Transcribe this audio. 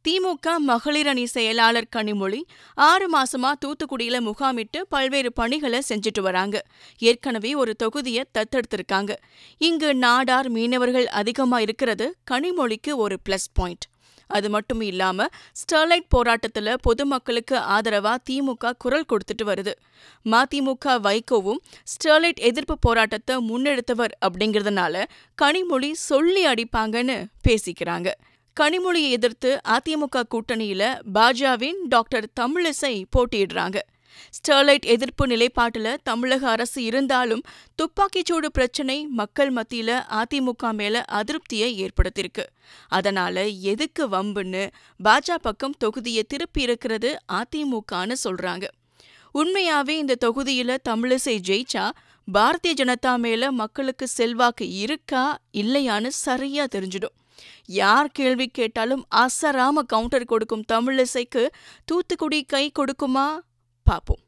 திமுக மகளிர் அணி செயலாளர் கனிமொழி 6 மாசமா தூத்துக்குடியில முகாமிட்டு பல்வேறு பணிகளை செஞ்சுட்டு வராங்க. ஏற்கனவே ஒரு தொகுதியை தத்தெடுத்திருக்காங்க. இங்கு நாடார் மீனவர்கள் அதிகமா இருக்கிறது கனிமொழிக்கு ஒரு பிளஸ் பாயிண்ட். அது மட்டும் இல்லாம ஸ்டெர்லைட் போராட்டத்துல பொதுமக்களுக்கு ஆதரவா திமுக குரல் கொடுத்துட்டு வருது. மதிமுக வைகோவும் ஸ்டெர்லைட் எதிர்ப்பு போராட்டத்தை முன்னெடுத்தவர் அப்படிங்கறதுனால கனிமொழி சொல்லி அடிப்பாங்கன்னு பேசிக்கிறாங்க. கனிமொழியை எதிர்த்து அதிமுக கூட்டணியில பாஜவின் டாக்டர் தமிழிசை போட்டியிடுறாங்க. ஸ்டெர்லைட் எதிர்ப்பு நிலைப்பாட்டுல தமிழக அரசு இருந்தாலும் துப்பாக்கிச்சூடு பிரச்சினை மக்கள் மத்தியில அதிமுக மேல அதிருப்தியை ஏற்படுத்தியிருக்கு. அதனால எதுக்கு வம்புன்னு பாஜ பக்கம் தொகுதியை திருப்பி இருக்கிறது அதிமுகன்னு சொல்றாங்க. உண்மையாவே இந்த தொகுதியில தமிழிசை ஜெயிச்சா பாரதிய ஜனதா மேல மக்களுக்கு செல்வாக்கு இருக்கா இல்லையான்னு சரியா தெரிஞ்சிடும். யார் கேள்வி கேட்டாலும் அசராம கவுண்டர் கொடுக்கும் தமிழிசைக்கு தூத்துக்குடி கை கொடுக்குமா? பாப்போம்.